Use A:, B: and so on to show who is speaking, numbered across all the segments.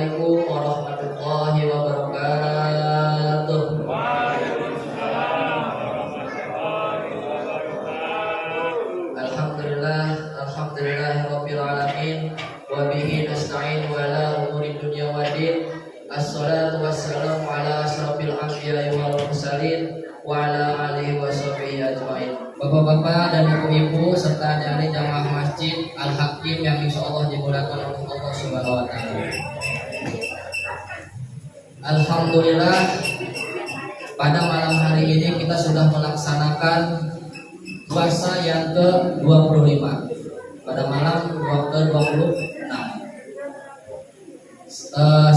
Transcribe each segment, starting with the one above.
A: Assalamualaikum warahmatullahi wabarakatuh. Alhamdulillah, alhamdulillahirabbil alamin wa bihi nasta'in wa ala umuri dunya waddin. Assalatu wassalamu ala asrofil anbiya'i wal mursalin wa ala alihi wa sahbihi ajmain. Bapak-bapak dan ibu-ibu serta dari jamaah Masjid Al-Hakim yang insyaallah dimulakan oleh Allah Subhanahu wa taala. Alhamdulillah, pada malam hari ini kita sudah melaksanakan puasa yang ke-25 pada malam ke-26,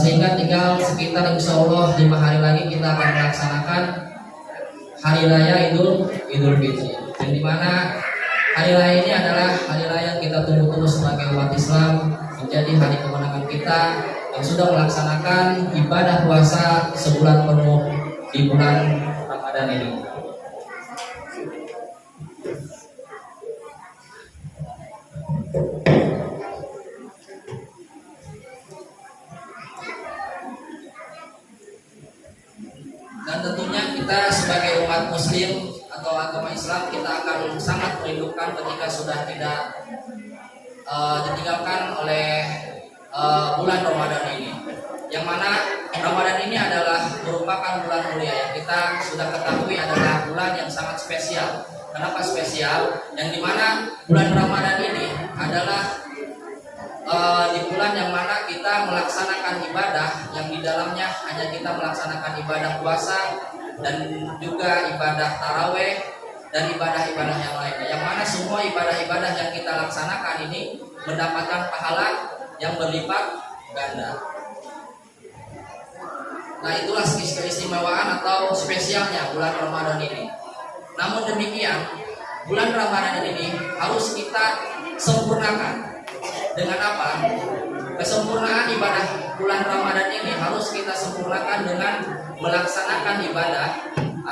A: sehingga tinggal sekitar insyaallah 5 hari lagi kita akan melaksanakan hari raya Idul Fitri, yang dimana hari raya ini adalah hari raya kita tunggu-tunggu sebagai umat Islam, menjadi hari kemenangan kita yang sudah melaksanakan ibadah puasa sebulan penuh di bulan Ramadan ini. Dan tentunya kita sebagai umat muslim atau agama Islam, kita akan sangat merindukan ketika sudah tidak ditinggalkan oleh bulan Ramadan ini, yang mana Ramadan ini adalah merupakan bulan mulia yang kita sudah ketahui adalah bulan yang sangat spesial. Kenapa spesial? Yang dimana bulan Ramadan ini adalah di bulan yang mana kita melaksanakan ibadah yang di dalamnya hanya kita melaksanakan ibadah puasa dan juga ibadah taraweh dan ibadah-ibadah yang lainnya, yang mana semua ibadah-ibadah yang kita laksanakan ini mendapatkan pahala yang berlipat ganda. Nah, itulah keistimewaan atau spesialnya bulan Ramadan ini. Namun demikian, bulan Ramadan ini harus kita sempurnakan. Dengan apa? Kesempurnaan ibadah bulan Ramadan ini harus kita sempurnakan dengan melaksanakan ibadah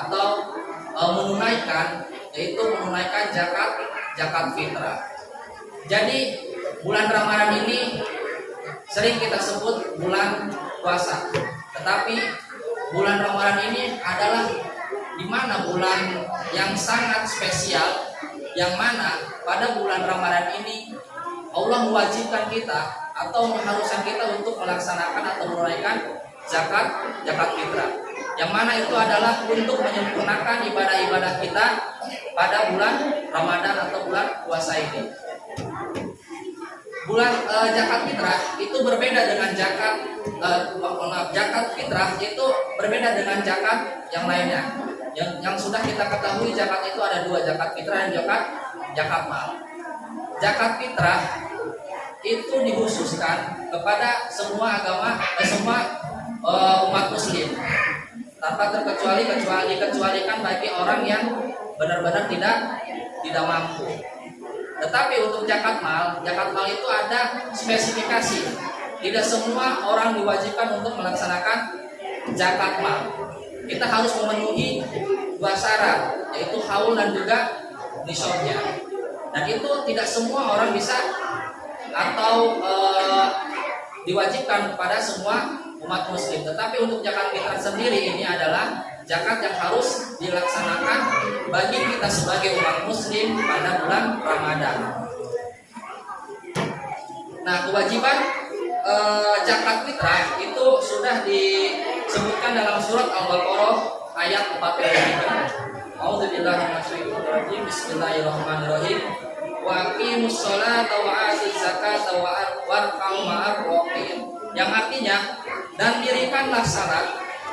A: atau menunaikan zakat fitrah. Jadi bulan Ramadan ini sering kita sebut bulan puasa, tetapi bulan Ramadan ini adalah di mana bulan yang sangat spesial, yang mana pada bulan Ramadan ini Allah mewajibkan kita atau mengharuskan kita untuk melaksanakan atau menunaikan zakat fitrah, yang mana itu adalah untuk menyempurnakan ibadah-ibadah kita pada bulan Ramadan atau bulan puasa ini. Bulan zakat fitrah itu berbeda dengan zakat fitrah itu berbeda dengan zakat yang lainnya. Yang sudah kita ketahui, zakat itu ada dua, zakat fitrah dan zakat mal. Zakat fitrah itu dikhususkan kepada semua agama, semua umat muslim, tanpa kecualikan bagi orang yang benar-benar tidak mampu. Tetapi untuk zakat mal itu ada spesifikasi. Tidak semua orang diwajibkan untuk melaksanakan zakat mal. Kita harus memenuhi dua syarat, yaitu haul dan juga nisabnya. Dan itu tidak semua orang bisa atau diwajibkan kepada semua umat muslim. Tetapi untuk zakat fitrah sendiri ini adalah zakat yang harus dilaksanakan bagi kita sebagai umat muslim pada bulan Ramadan. Nah, kewajiban zakat fitrah itu sudah disebutkan dalam surat Al-Baqarah ayat 43. A'udzubillahi minasyaitonir rajim. Bismillahirrahmanirrahim. Wa aqimus sholata wa atuz zakata warka'u ma'ar raqiin. Yang artinya, dan dirikanlah salat,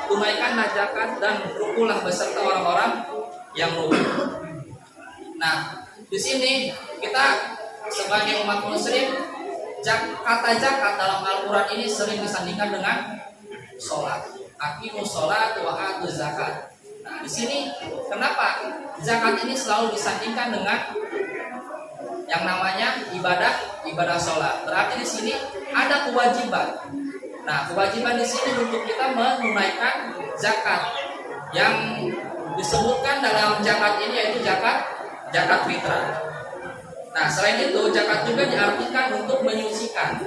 A: tunaikanlah zakat, dan rukulah beserta orang-orang yang ruku. Nah, di sini kita sebagai umat muslim, kata zakat dalam Al-Quran ini sering disandingkan dengan sholat. Aqimus sholat wa atuz zakat. Nah, di sini kenapa zakat ini selalu disandingkan dengan yang namanya ibadah sholat? Berarti di sini ada kewajiban. Nah, kewajiban di sini untuk kita menunaikan zakat yang disebutkan dalam zakat ini, yaitu zakat fitrah. Nah, selain itu zakat juga diartikan untuk menyucikan.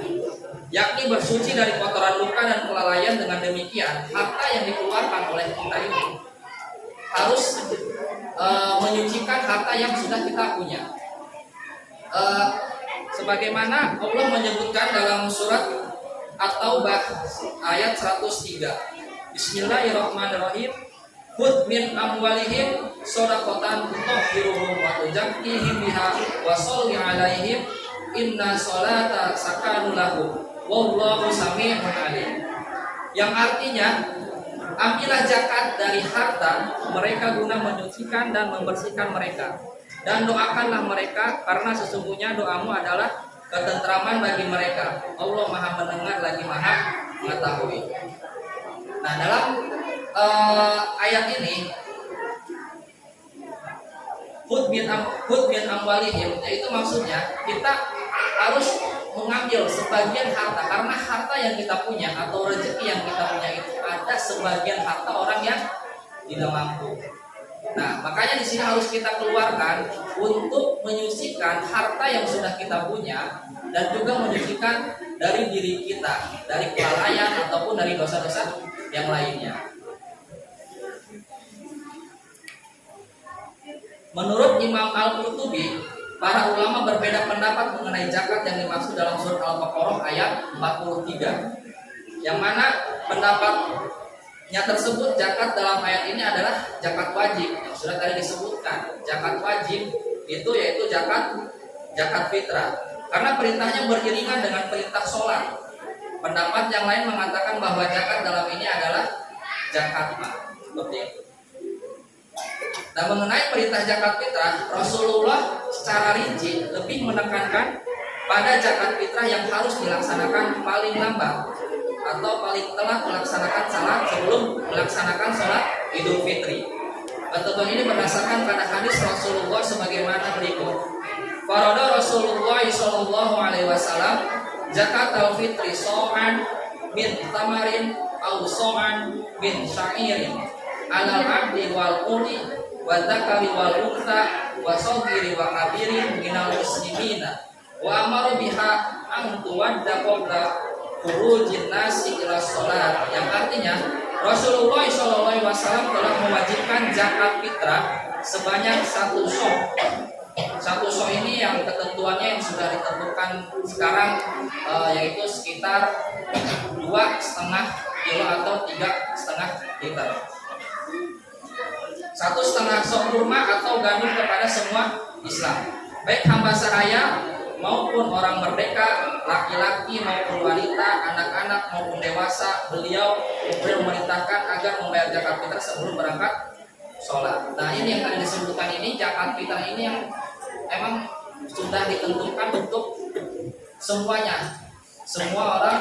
A: yakni bersuci dari kotoran luka dan kelalaian. Dengan demikian, harta yang dikeluarkan oleh kita ini harus menyucikan harta yang sudah kita punya. Sebagaimana Allah menyebutkan dalam surat At-Taubah ayat 103. Bismillahirrahmanirrahim. Khudh min amwalihim shadaqatan tutahhiruhum wa tuzakkihim biha wa sholli 'alaihim inna sholata sakanun lahum wallahu samii'un 'alim. Yang artinya, ambillah zakat dari harta mereka guna menyucikan dan membersihkan mereka, dan doakanlah mereka karena sesungguhnya doamu adalah ketentraman bagi mereka. Allah Maha mendengar lagi Maha mengetahui. Nah, dalam ayat ini khudh min amwalihim, yaitu maksudnya kita harus mengambil sebagian harta, karena harta yang kita punya atau rezeki yang kita punya itu ada sebagian harta orang yang tidak mampu. Nah, makanya di sini harus kita keluarkan untuk menyucikan harta yang sudah kita punya dan juga menyucikan dari diri kita, dari kelalaian ataupun dari dosa-dosa yang lainnya. Menurut Imam Al-Qurtubi, para ulama berbeda pendapat mengenai zakat yang dimaksud dalam surat Al-Baqarah ayat 43. Yang mana pendapatnya tersebut zakat dalam ayat ini adalah zakat wajib yang sudah tadi disebutkan. Zakat wajib itu yaitu zakat fitrah. Karena perintahnya beriringan dengan perintah sholat. Pendapat yang lain mengatakan bahwa zakat dalam ini adalah zakat mal. Seperti itu. Nah, mengenai perintah zakat fitrah, Rasulullah secara rinci lebih menekankan pada zakat fitrah yang harus dilaksanakan paling lambat atau paling telat melaksanakan salat sebelum melaksanakan sholat Idul Fitri. Ketentuan ini berdasarkan pada hadis Rasulullah sebagaimana berikut. Farada Rasulullah sallallahu alaihi wasallam zakat al-fitri so'an min tamarin au so'an min sya'irin alal abdi wal uli wa dzakari wal untha wa saghiri wa kabirin minal muslimina wa amaru biha an tuwadda qabla khurujin nasi ila sholat. Yang artinya Rasulullah SAW telah mewajibkan zakat fitrah sebanyak 1 sok. 1 sok ini yang ketentuannya yang sudah ditentukan sekarang yaitu sekitar 2,5 kilo atau 3,5 liter. 1,5 sok kurma atau gandum kepada semua Islam, baik hamba sahaya maupun orang merdeka, laki-laki maupun wanita, anak-anak maupun dewasa. Beliau memerintahkan agar membayar zakat fitrah sebelum berangkat sholat. Nah, ini yang tadi disebutkan ini zakat fitrah ini yang emang sudah ditentukan untuk semuanya, semua orang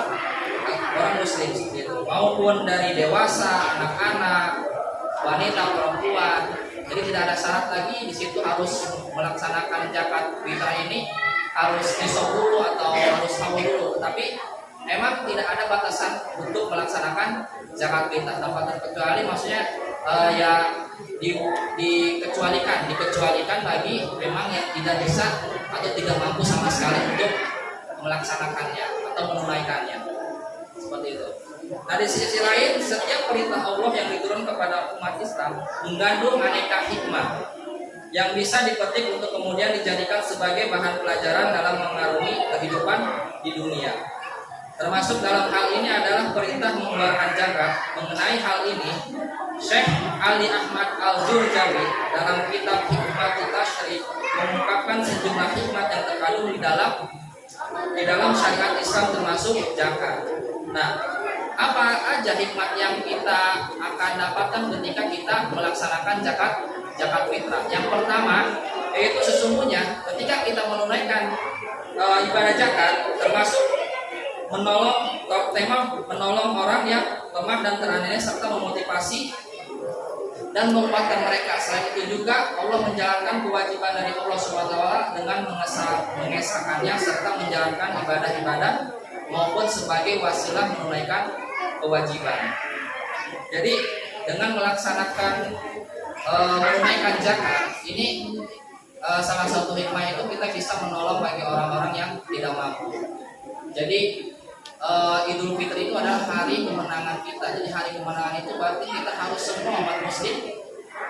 A: muslim gitu, maupun dari dewasa, anak-anak, wanita, perempuan. Jadi tidak ada syarat lagi di situ harus melaksanakan zakat fitrah ini harus nisab dulu atau harus haul dulu, tapi emang tidak ada batasan untuk melaksanakan zakat fitrah tanpa terkecuali, maksudnya ya dikecualikan bagi memang yang tidak bisa atau tidak mampu sama sekali untuk melaksanakannya atau menunaikannya, seperti itu. Nah, di sisi lain, setiap perintah Allah yang diturunkan kepada umat Islam mengandung aneka hikmah yang bisa dipetik untuk kemudian dijadikan sebagai bahan pelajaran dalam mengarungi kehidupan di dunia. Termasuk dalam hal ini adalah perintah mengeluarkan zakat. Mengenai hal ini, Syekh Ali Ahmad Al-Jurjawi dalam kitab Hikmat Tasyrik mengungkapkan sejumlah hikmat yang terkandung di dalam syariat Islam termasuk zakat. Nah, apa aja hikmat yang kita akan dapatkan ketika kita melaksanakan zakat fitrah? Yang pertama, yaitu sesungguhnya ketika kita menunaikan ibadah zakat, termasuk menolong orang yang lemah dan teraniaya serta memotivasi dan menguatkan mereka. Selain itu juga Allah menjalankan kewajiban dari Allah SWT dengan mengesahkannya serta menjalankan ibadah-ibadah maupun sebagai wasilah menunaikan kewajiban. Jadi dengan melaksanakan menunaikan zakat ini salah satu hikmah itu kita bisa menolong bagi orang-orang yang tidak mampu. Jadi Idul Fitri itu adalah hari kemenangan kita. Jadi hari kemenangan itu berarti kita harus semua umat muslim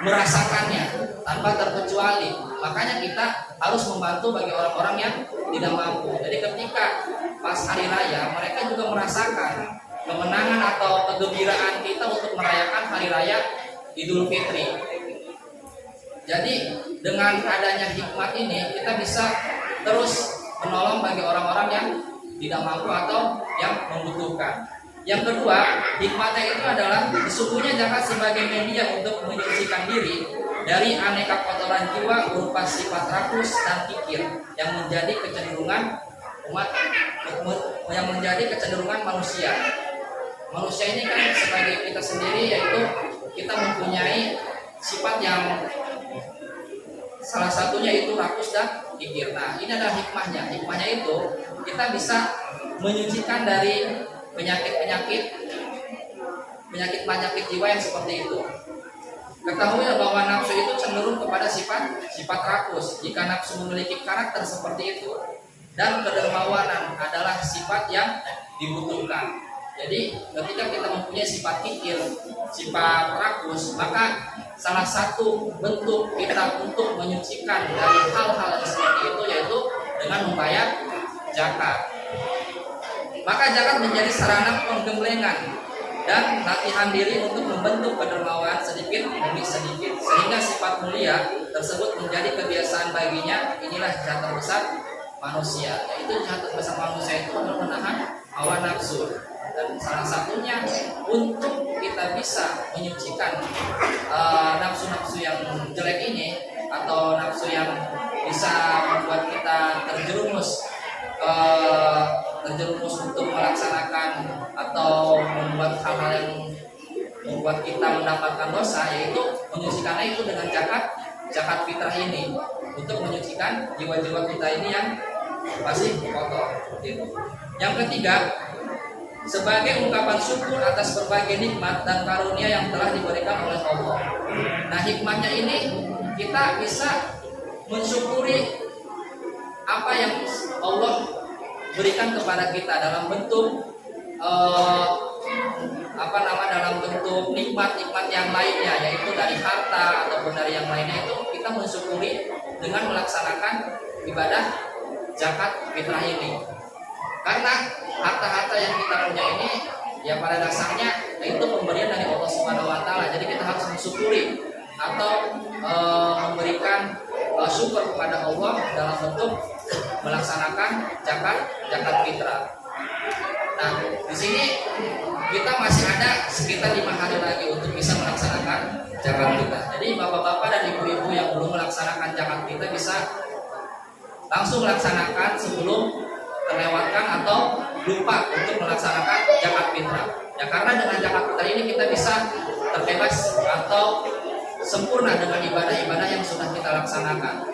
A: merasakannya tanpa terkecuali. Makanya kita harus membantu bagi orang-orang yang tidak mampu. Jadi ketika pas hari raya mereka juga merasakan kemenangan atau kegembiraan kita untuk merayakan hari raya Idul Fitri. Jadi dengan adanya hikmat ini kita bisa terus menolong bagi orang-orang yang tidak mampu atau yang membutuhkan. Yang kedua, hikmatnya itu adalah sesungguhnya zakat sebagai media untuk menyucikan diri dari aneka kotoran jiwa berupa sifat rakus dan kikir yang menjadi kecenderungan manusia. Manusia ini kan sebagai kita sendiri, yaitu kita mempunyai sifat yang salah satunya itu rakus dan kikir. Nah, ini adalah hikmahnya. Hikmahnya itu kita bisa menyucikan dari penyakit jiwa yang seperti itu. Ketahui bahwa nafsu itu cenderung kepada sifat rakus. Jika nafsu memiliki karakter seperti itu, dan kedermawanan adalah sifat yang dibutuhkan. Jadi ketika kita mempunyai sifat kikir, sifat rakus, maka salah satu bentuk kita untuk menyucikan dari hal-hal yang seperti itu yaitu dengan membayar zakat. Maka zakat menjadi sarana penggemblengan dan latihan diri untuk membentuk kedermawanan sedikit demi sedikit, sehingga sifat mulia tersebut menjadi kebiasaan baginya. Inilah jahat terbesar manusia, yaitu jahat terbesar manusia itu adalah menahan hawa nafsu. Dan salah satunya untuk kita bisa menyucikan nafsu-nafsu yang jelek ini, atau nafsu yang bisa membuat kita terjerumus untuk melaksanakan atau membuat hal-hal yang membuat kita mendapatkan dosa, yaitu menyucikannya itu dengan zakat fitrah ini, untuk menyucikan jiwa-jiwa kita ini yang masih kotor. Yang ketiga, sebagai ungkapan syukur atas berbagai nikmat dan karunia yang telah diberikan oleh Allah. Nah, hikmahnya ini kita bisa mensyukuri apa yang Allah berikan kepada kita dalam bentuk dalam bentuk nikmat-nikmat yang lainnya, yaitu dari harta ataupun dari yang lainnya. Itu kita mensyukuri dengan melaksanakan ibadah zakat fitrah ini. Karena harta-harta yang kita punya ini ya pada dasarnya itu pemberian dari Allah Subhanahu wa taala. Jadi kita harus mensyukuri atau memberikan syukur kepada Allah dalam bentuk melaksanakan zakat fitrah. Nah, di sini kita masih ada sekitar 5 hari lagi untuk bisa melaksanakan zakat fitrah. Jadi bapak-bapak dan ibu-ibu yang belum melaksanakan zakat fitrah bisa langsung melaksanakan sebelum terlewatkan atau lupa untuk melaksanakan zakat fitrah. Ya, karena dengan zakat fitrah ini kita bisa terbebas atau sempurna dengan ibadah-ibadah yang sudah kita laksanakan.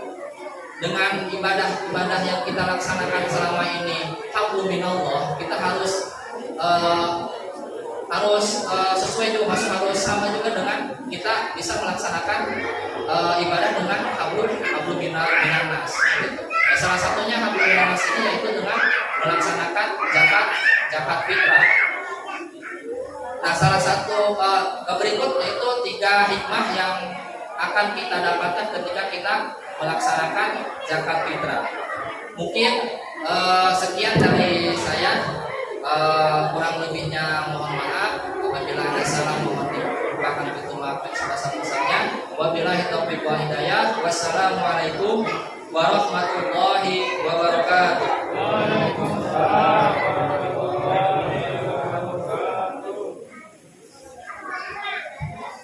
A: Dengan ibadah-ibadah yang kita laksanakan selama ini hablum minallah, kita harus sesuai juga, harus sama juga dengan kita bisa melaksanakan ibadah dengan hablum minannas. Salah satunya hablum minannas ini yaitu dengan melaksanakan zakat fitrah. Nah, salah satu berikut yaitu 3 hikmah yang akan kita dapatkan ketika kita melaksanakan zakat fitrah. Mungkin sekian dari saya, kurang lebihnya mohon maaf. Apabila ada salah mohon dilupakan, itu maaf sebesar-besarnya. Wabillahi taufiq wal hidayah. Wassalamualaikum warahmatullahi wabarakatuh.